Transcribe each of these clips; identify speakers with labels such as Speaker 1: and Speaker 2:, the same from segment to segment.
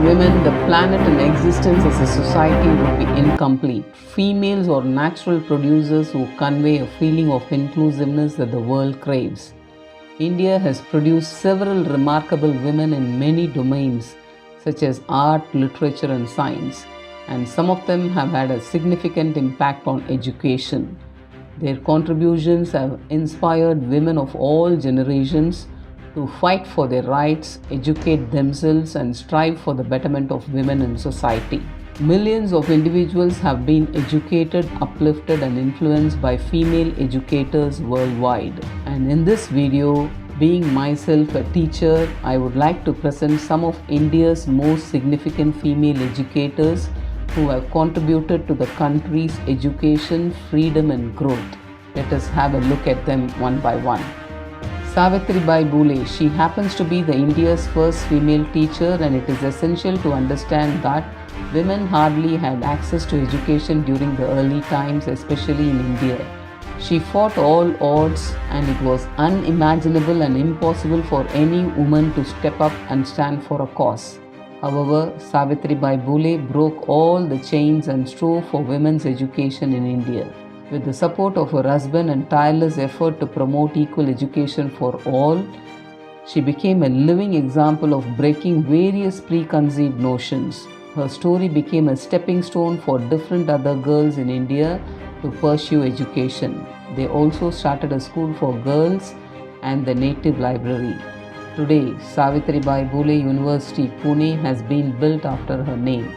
Speaker 1: women, the planet and existence as a society would be incomplete. Females are natural producers who convey a feeling of inclusiveness that the world craves. India has produced several remarkable women in many domains such as art, literature, and science, and some of them have had a significant impact on education. Their contributions have inspired women of all generations to fight for their rights, educate themselves, and strive for the betterment of women in society. Millions of individuals have been educated, uplifted, and influenced by female educators worldwide. And in this video, being myself a teacher, I would like to present some of India's most significant female educators who have contributed to the country's education, freedom, and growth. Let us have a look at them one by one. Savitribai Phule, she happens to be the India's first female teacher, and it is essential to understand that women hardly had access to education during the early times, especially in India. She fought all odds, and it was unimaginable and impossible for any woman to step up and stand for a cause. However, Savitribai Phule broke all the chains and strove for women's education in India. With the support of her husband and tireless effort to promote equal education for all, she became a living example of breaking various preconceived notions. Her story became a stepping stone for different other girls in India to pursue education. They also started a school for girls and the native library. Today, Savitribai Phule University, Pune has been built after her name.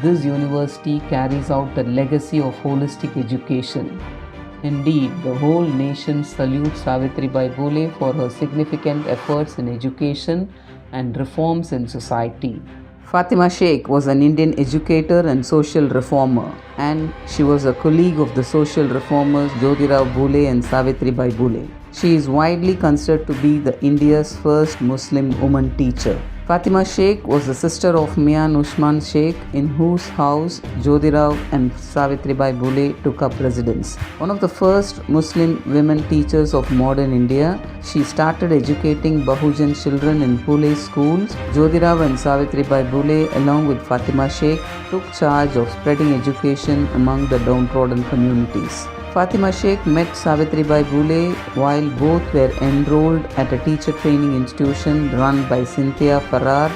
Speaker 1: This university carries out the legacy of holistic education. Indeed, the whole nation salutes Savitribai Phule for her significant efforts in education and reforms in society. Fatima Sheikh was an Indian educator and social reformer, and she was a colleague of the social reformers Jyotirao Phule and Savitribai Phule. She is widely considered to be India's first Muslim woman teacher. Fatima Sheikh was the sister of Mian Usman Sheikh, in whose house Jyotirao and Savitribai Phule took up residence. One of the first Muslim women teachers of modern India, she started educating Bahujan children in Phule schools. Jyotirao and Savitribai Phule, along with Fatima Sheikh, took charge of spreading education among the downtrodden communities. Fatima Sheikh met Savitribai Phule while both were enrolled at a teacher training institution run by Cynthia Farrar,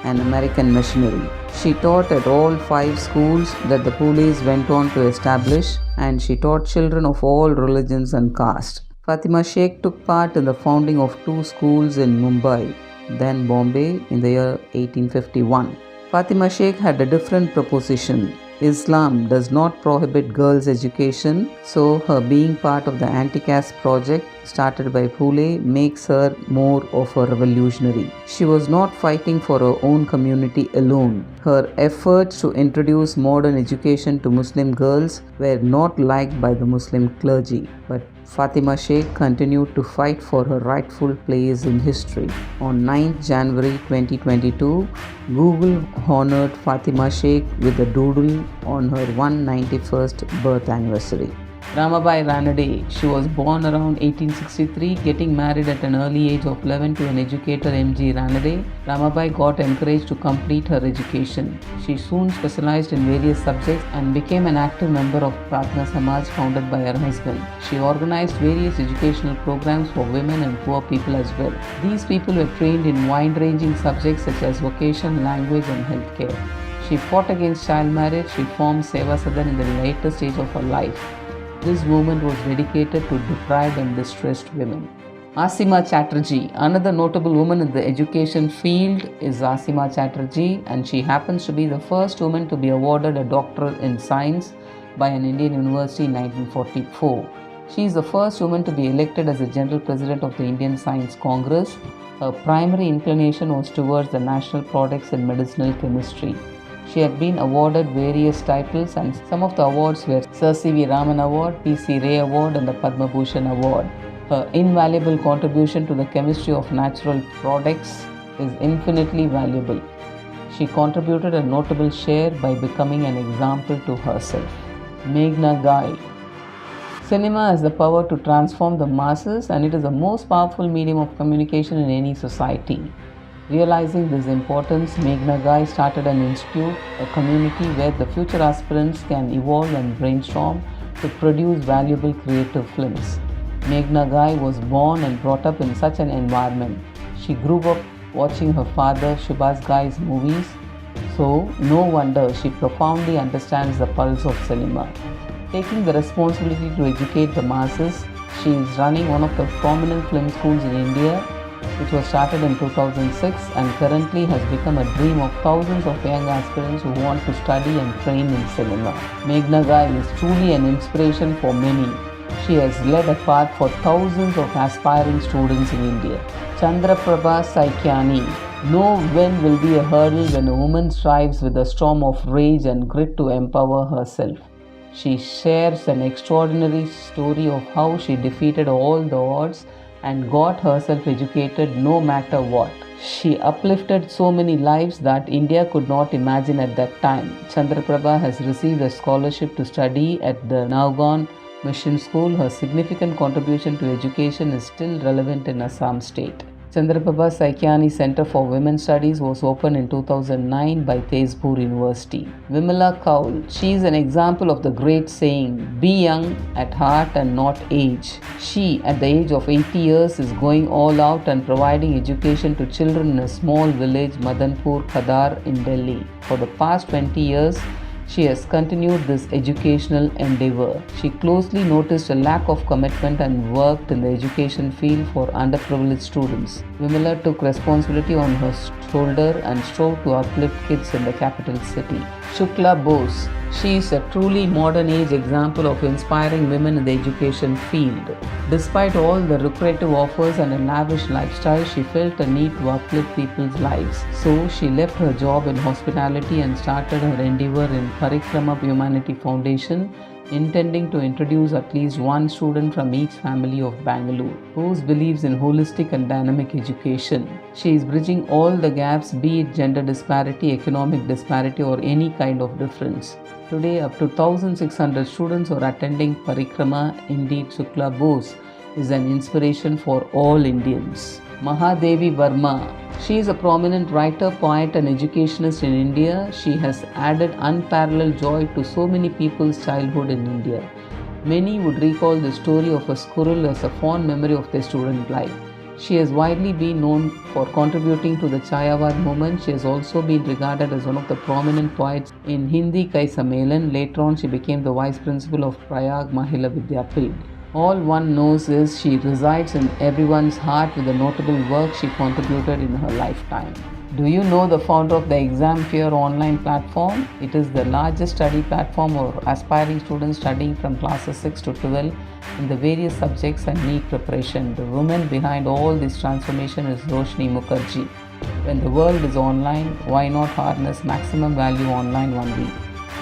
Speaker 1: an American missionary. She taught at all 5 schools that the Phules went on to establish, and she taught children of all religions and caste. Fatima Sheikh took part in the founding of 2 schools in Mumbai, then Bombay, in the year 1851. Fatima Sheikh had a different proposition. Islam does not prohibit girls' education, so her being part of the anti-caste project started by Phule makes her more of a revolutionary. She was not fighting for her own community alone. Her efforts to introduce modern education to Muslim girls were not liked by the Muslim clergy, but Fatima Sheikh continued to fight for her rightful place in history. On 9th January 2022, Google honored Fatima Sheikh with a doodle on her 191st birth anniversary. Ramabai Ranade, she was born around 1863, getting married at an early age of 11 to an educator M.G. Ranade. Ramabai got encouraged to complete her education. She soon specialized in various subjects and became an active member of Pratna Samaj founded by her husband. She organized various educational programs for women and poor people as well. These people were trained in wide-ranging subjects such as vocation, language and healthcare. She fought against child marriage. She formed Seva Sadan in the later stage of her life. This movement was dedicated to deprived and distressed women. Asima Chatterjee, another notable woman in the education field is Asima Chatterjee, and she happens to be the first woman to be awarded a doctorate in science by an Indian university in 1944. She is the first woman to be elected as the General President of the Indian Science Congress. Her primary inclination was towards the national products in medicinal chemistry. She had been awarded various titles, and some of the awards were Sir C.V. Raman Award, P.C. Ray Award and the Padma Bhushan Award. Her invaluable contribution to the chemistry of natural products is infinitely valuable. She contributed a notable share by becoming an example to herself. Meghna Gulzar. Cinema has the power to transform the masses, and it is the most powerful medium of communication in any society. Realizing this importance, Meghna Gai started an institute, a community where the future aspirants can evolve and brainstorm to produce valuable creative films. Meghna Gai was born and brought up in such an environment. She grew up watching her father Subhas Gai's movies, so no wonder she profoundly understands the pulse of cinema. Taking the responsibility to educate the masses, she is running one of the prominent film schools in India, which was started in 2006 and currently has become a dream of thousands of young aspirants who want to study and train in cinema. Meghna Gai is truly an inspiration for many. She has led a path for thousands of aspiring students in India. Chandraprabha Saikia. No win will be a hurdle when a woman strives with a storm of rage and grit to empower herself. She shares an extraordinary story of how she defeated all the odds and got herself educated no matter what. She uplifted so many lives that India could not imagine at that time. Chandraprabha has received a scholarship to study at the Nowgon Mission School. Her significant contribution to education is still relevant in Assam state. Chandraprabha Saikia Center for Women's Studies was opened in 2009 by Tezpur University. Vimala Kaul, she is an example of the great saying, be young at heart and not age. She, at the age of 80 years, is going all out and providing education to children in a small village, Madanpur, Khadar in Delhi. For the past 20 years, she has continued this educational endeavor. She closely noticed a lack of commitment and worked in the education field for underprivileged students. Vimala took responsibility on her shoulder and strove to uplift kids in the capital city. Shukla Bose, she is a truly modern age example of inspiring women in the education field. Despite all the lucrative offers and a lavish lifestyle, she felt a need to uplift people's lives. So she left her job in hospitality and started her endeavor in Parikrama Humanity Foundation, intending to introduce at least one student from each family of Bangalore. Bose believes in holistic and dynamic education. She is bridging all the gaps, be it gender disparity, economic disparity, or any kind of difference. Today, up to 1,600 students are attending Parikrama. Indeed, Shukla Bose is an inspiration for all Indians. Mahadevi Varma. She is a prominent writer, poet, and educationist in India. She has added unparalleled joy to so many people's childhood in India. Many would recall the story of a squirrel as a fond memory of their student life. She has widely been known for contributing to the Chayavad movement. She has also been regarded as one of the prominent poets in Hindi Kai Sammelan. Later on, she became the vice principal of Prayag Mahila Vidyapit. All one knows is she resides in everyone's heart with the notable work she contributed in her lifetime. Do you know the founder of the Exam Fear online platform? It is the largest study platform for aspiring students studying from classes 6 to 12 in the various subjects and NEET preparation. The woman behind all this transformation is Roshni Mukherjee. When the world is online, why not harness maximum value online only?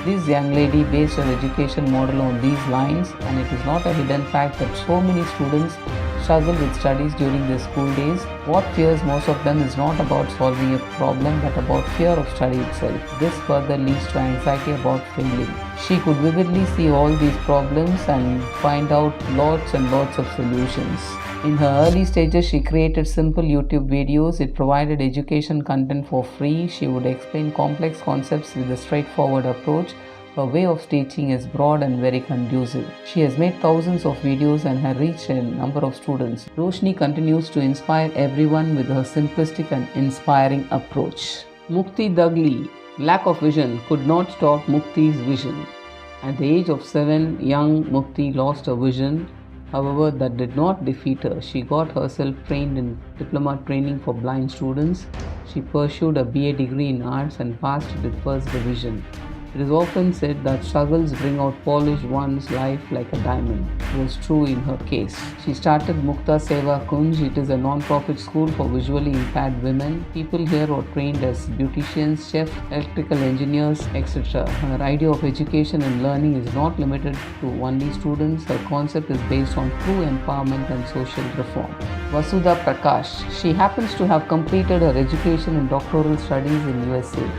Speaker 1: This young lady based her education model on these lines, and it is not a hidden fact that so many students struggle with studies during their school days. What fears most of them is not about solving a problem but about fear of study itself. This further leads to anxiety about failing. She could vividly see all these problems and find out lots and lots of solutions. In her early stages, she created simple YouTube videos. It provided education content for free. She would explain complex concepts with a straightforward approach. Her way of teaching is broad and very conducive. She has made thousands of videos and has reached a number of students. Roshni continues to inspire everyone with her simplistic and inspiring approach. Mukti Duggal, lack of vision could not stop Mukti's vision. At the age of 7, young Mukti lost her vision. However, that did not defeat her. She got herself trained in diploma training for blind students. She pursued a BA degree in arts and passed it with first division. It is often said that struggles bring out polish one's life like a diamond. It was true in her case. She started Mukta Seva Kunj. It is a non-profit school for visually impaired women. People here are trained as beauticians, chefs, electrical engineers, etc. Her idea of education and learning is not limited to only students. Her concept is based on true empowerment and social reform. Vasudha Prakash. She happens to have completed her education and doctoral studies in USA.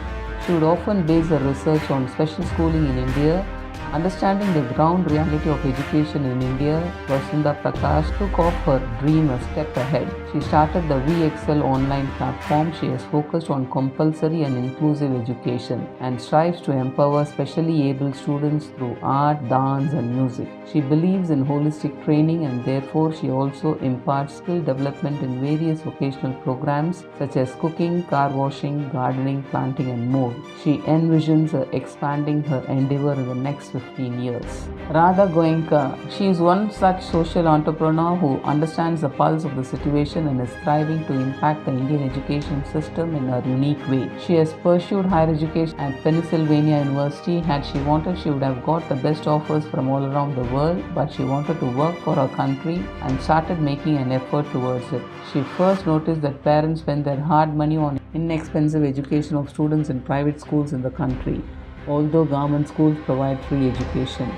Speaker 1: She would often base her research on special schooling in India. Understanding the ground reality of education in India, Vasudha Prakash took off her dream a step ahead. She started the VXL online platform. She has focused on compulsory and inclusive education and strives to empower specially able students through art, dance, and music. She believes in holistic training and therefore she also imparts skill development in various vocational programs such as cooking, car washing, gardening, planting, and more. She envisions expanding her endeavor in the next 15 years. Radha Goenka, she is one such social entrepreneur who understands the pulse of the situation and is striving to impact the Indian education system in a unique way. She has pursued higher education at Pennsylvania University. Had she wanted, she would have got the best offers from all around the world, but she wanted to work for her country and started making an effort towards it. She first noticed that parents spend their hard money on inexpensive education of students in private schools in the country, although government schools provide free education.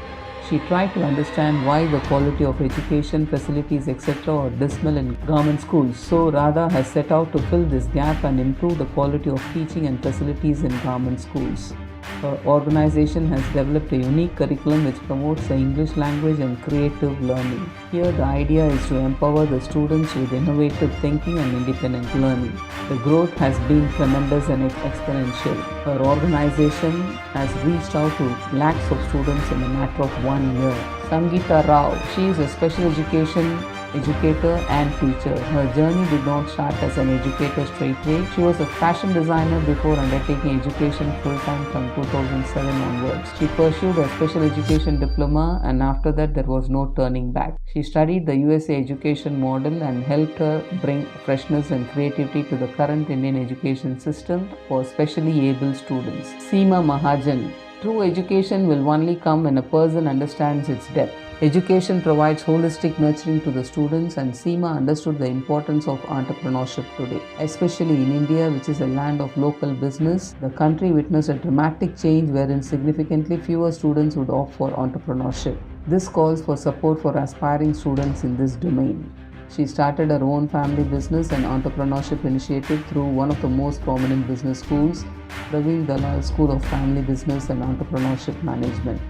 Speaker 1: She tried to understand why the quality of education, facilities, etc. are dismal in government schools. So Radha has set out to fill this gap and improve the quality of teaching and facilities in government schools. Her organization has developed a unique curriculum which promotes the English language and creative learning. Here the idea is to empower the students with innovative thinking and independent learning. The growth has been tremendous and exponential. Her organization has reached out to lakhs of students in a matter of 1 year. Sangeeta Rao, she is a special education educator and teacher. Her journey did not start as an educator straightway. She was a fashion designer before undertaking education full-time from 2007 onwards. She pursued a special education diploma and after that there was no turning back. She studied the USA education model and helped her bring freshness and creativity to the current Indian education system for specially able students. Seema Mahajan, true education will only come when a person understands its depth. Education provides holistic nurturing to the students and Seema understood the importance of entrepreneurship today. Especially in India, which is a land of local business, the country witnessed a dramatic change wherein significantly fewer students would opt for entrepreneurship. This calls for support for aspiring students in this domain. She started her own family business and entrepreneurship initiative through one of the most prominent business schools, Ravi's School of Family Business and Entrepreneurship Management.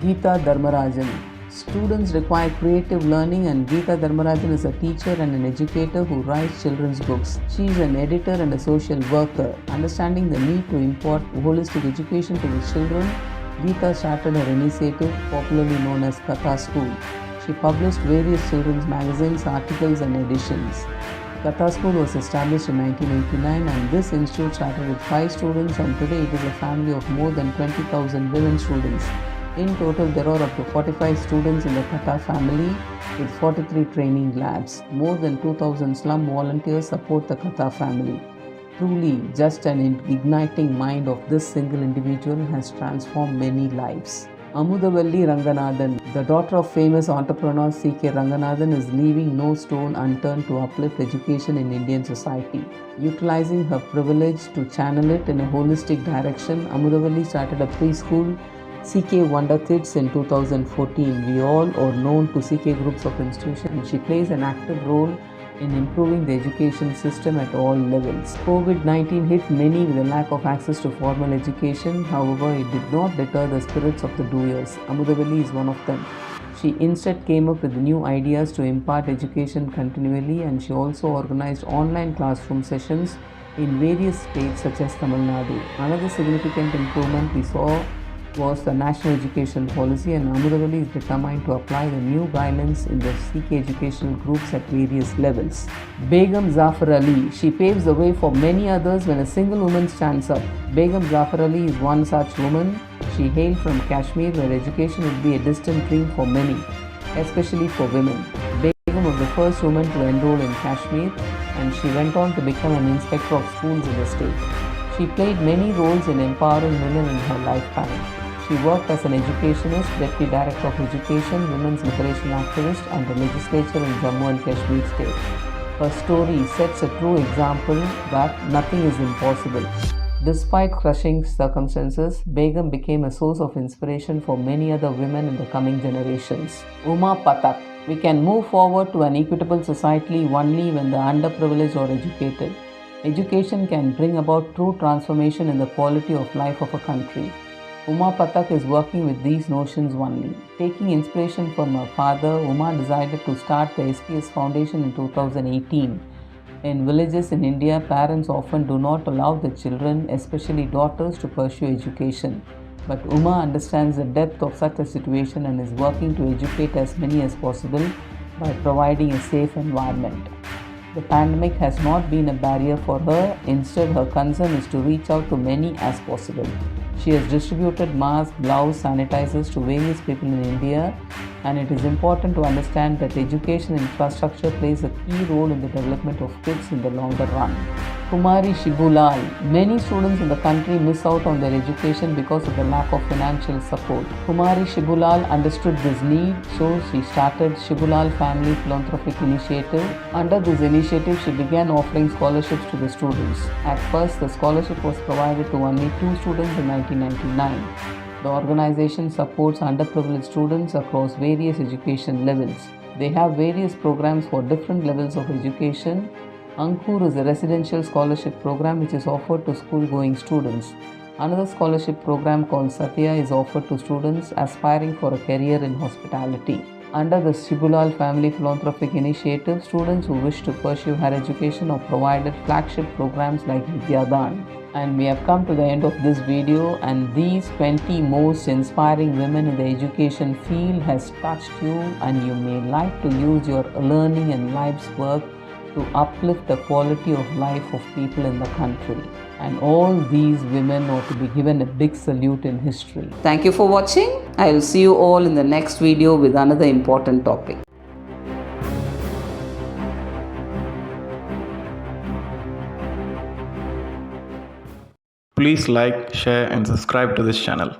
Speaker 1: Gitadharmarajan. Students require creative learning and Gitadharmarajan is a teacher and an educator who writes children's books. She is an editor and a social worker. Understanding the need to impart holistic education to the children, Geeta started her initiative popularly known as Katha School. She published various children's magazines, articles and editions. Katha School was established in 1989 and this institute started with 5 students and today it is a family of more than 20,000 women students. In total, there are up to 45 students in the Katha family with 43 training labs. More than 2,000 slum volunteers support the Katha family. Truly, just an igniting mind of this single individual has transformed many lives. Amudhavali Ranganathan, the daughter of famous entrepreneur C.K. Ranganathan, is leaving no stone unturned to uplift education in Indian society. Utilizing her privilege to channel it in a holistic direction, Amudhavali started a preschool CK Wonder Kids in 2014. We all are known to CK groups of institutions and she plays an active role in improving the education system at all levels. COVID-19 hit many with a lack of access to formal education. However, it did not deter the spirits of the doers. Amudhavali is one of them. She instead came up with new ideas to impart education continually and she also organized online classroom sessions in various states such as Tamil Nadu. Another significant improvement we saw was the National Education Policy and Amudhavali is determined to apply the new guidelines in the CK educational groups at various levels. Begum Zafar Ali, she paves the way for many others when a single woman stands up. Begum Zafar Ali is one such woman. She hailed from Kashmir where education would be a distant dream for many, especially for women. Begum was the first woman to enroll in Kashmir and she went on to become an inspector of schools in the state. She played many roles in empowering women in her lifetime. She worked as an educationist, Deputy Director of Education, Women's Liberation Activist and the legislature in Jammu and Kashmir state. Her story sets a true example that nothing is impossible. Despite crushing circumstances, Begum became a source of inspiration for many other women in the coming generations. Uma Patak, we can move forward to an equitable society only when the underprivileged are educated. Education can bring about true transformation in the quality of life of a country. Uma Patak is working with these notions only. Taking inspiration from her father, Uma decided to start the SPS Foundation in 2018. In villages in India, parents often do not allow their children, especially daughters, to pursue education. But Uma understands the depth of such a situation and is working to educate as many as possible by providing a safe environment. The pandemic has not been a barrier for her. Instead, her concern is to reach out to many as possible. She has distributed masks, gloves, sanitizers to various people in India, and it is important to understand that education infrastructure plays a key role in the development of kids in the longer run. Kumari Shibulal. Many students in the country miss out on their education because of the lack of financial support. Kumari Shibulal understood this need, so she started Shibulal Family Philanthropic Initiative. Under this initiative, she began offering scholarships to the students. At first, the scholarship was provided to only 2 students in 1999. The organization supports underprivileged students across various education levels. They have various programs for different levels of education. Ankur is a residential scholarship program which is offered to school-going students. Another scholarship program called Satya is offered to students aspiring for a career in hospitality. Under the Shibulal Family Philanthropic Initiative, students who wish to pursue higher education are provided flagship programs like Vidyadhan. And we have come to the end of this video, and these 20 most inspiring women in the education field has touched you, and you may like to use your learning and life's work to uplift the quality of life of people in the country. And all these women ought to be given a big salute in history. Thank you for watching. I will see you all in the next video with another important topic.
Speaker 2: Please like, share and subscribe to this channel.